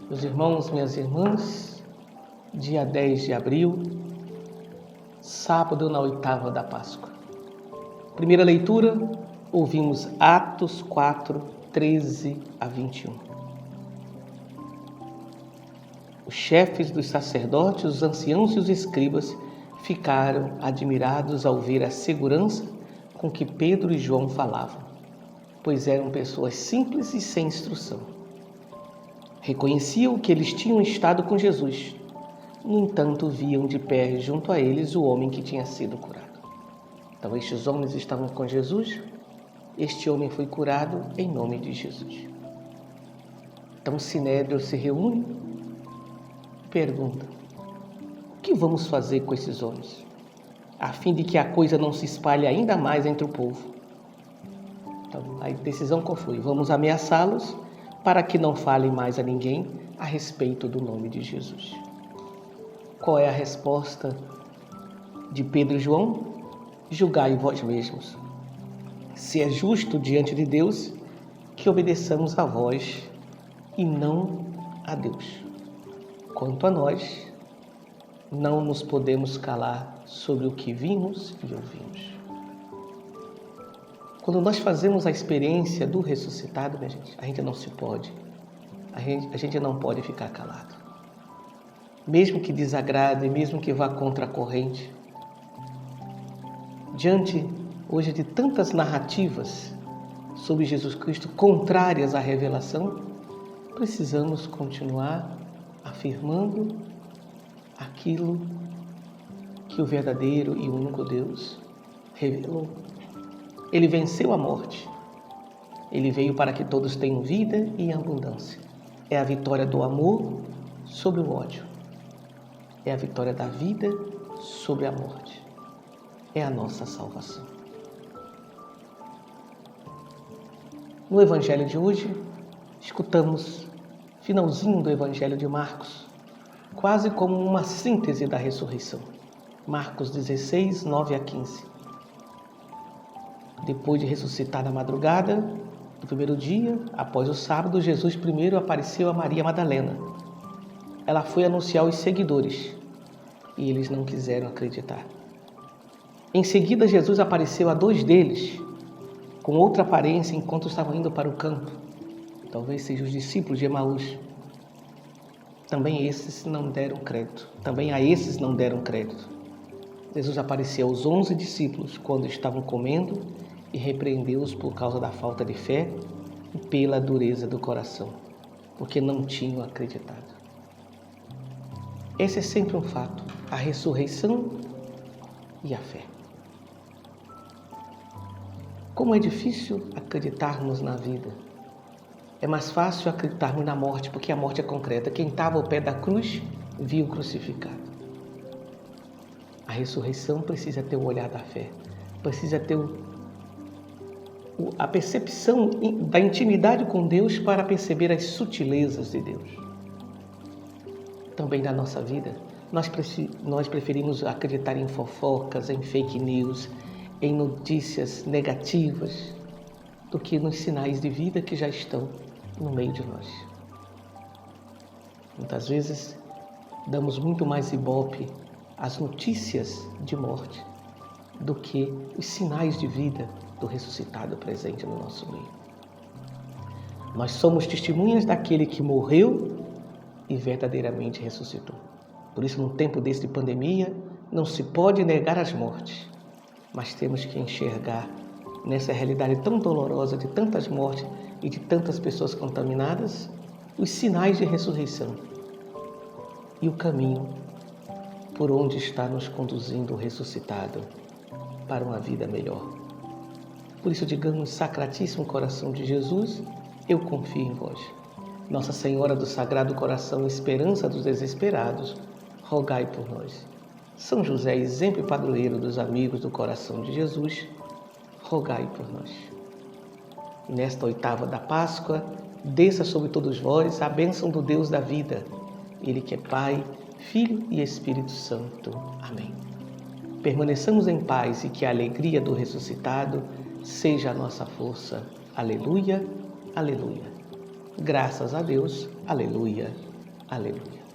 Meus irmãos, minhas irmãs, dia 10 de abril, sábado na oitava da Páscoa. Primeira leitura, ouvimos Atos 4, 13 a 21. Os chefes dos sacerdotes, os anciãos e os escribas ficaram admirados ao ver a segurança com que Pedro e João falavam, pois eram pessoas simples e sem instrução. Reconheciam que eles tinham estado com Jesus. No entanto, viam de pé junto a eles o homem que tinha sido curado. Então, estes homens estavam com Jesus. Este homem foi curado em nome de Jesus. Então, o Sinédrio se reúne e pergunta: o que vamos fazer com esses homens? A fim de que a coisa não se espalhe ainda mais entre o povo. Então, a decisão qual foi? Vamos ameaçá-los para que não falem mais a ninguém a respeito do nome de Jesus. Qual é a resposta de Pedro e João? Julgai vós mesmos, se é justo diante de Deus que obedeçamos a vós e não a Deus. Quanto a nós, não nos podemos calar sobre o que vimos e ouvimos. Quando nós fazemos a experiência do ressuscitado, minha gente, a gente não se pode, a gente não pode ficar calado. Mesmo que desagrade, mesmo que vá contra a corrente. Diante hoje de tantas narrativas sobre Jesus Cristo contrárias à revelação, precisamos continuar afirmando aquilo que o verdadeiro e único Deus revelou. Ele venceu a morte. Ele veio para que todos tenham vida e abundância. É a vitória do amor sobre o ódio. É a vitória da vida sobre a morte. É a nossa salvação. No Evangelho de hoje, escutamos finalzinho do Evangelho de Marcos, quase como uma síntese da ressurreição. Marcos 16, 9 a 15. Depois de ressuscitar na madrugada do primeiro dia, após o sábado, Jesus primeiro apareceu a Maria Madalena. Ela foi anunciar aos seguidores e eles não quiseram acreditar. Em seguida, Jesus apareceu a dois deles, com outra aparência, enquanto estavam indo para o campo. Talvez sejam os discípulos de Emaús. Também a esses não deram crédito. Jesus apareceu aos 11 discípulos quando estavam comendo e repreendeu-os por causa da falta de fé e pela dureza do coração, porque não tinham acreditado. Esse é sempre um fato, a ressurreição e a fé. Como é difícil acreditarmos na vida. É mais fácil acreditarmos na morte, porque a morte é concreta. Quem estava ao pé da cruz viu o crucificado. A ressurreição precisa ter o olhar da fé, precisa ter a percepção da intimidade com Deus para perceber as sutilezas de Deus. Também na nossa vida, nós preferimos acreditar em fofocas, em fake news, em notícias negativas, do que nos sinais de vida que já estão no meio de nós. Muitas vezes, damos muito mais ibope às notícias de morte do que os sinais de vida do ressuscitado presente no nosso meio. Nós somos testemunhas daquele que morreu e verdadeiramente ressuscitou. Por isso, num tempo desse de pandemia, não se pode negar as mortes, mas temos que enxergar nessa realidade tão dolorosa de tantas mortes e de tantas pessoas contaminadas, os sinais de ressurreição e o caminho por onde está nos conduzindo o ressuscitado para uma vida melhor. Por isso, digamos, Sacratíssimo Coração de Jesus, eu confio em vós. Nossa Senhora do Sagrado Coração, esperança dos desesperados, rogai por nós. São José, exemplo e padroeiro dos amigos do coração de Jesus, rogai por nós. E nesta oitava da Páscoa, desça sobre todos vós a bênção do Deus da vida, Ele que é Pai, Filho e Espírito Santo. Amém. Permaneçamos em paz e que a alegria do ressuscitado seja a nossa força. Aleluia, aleluia. Graças a Deus, aleluia, Aleluia.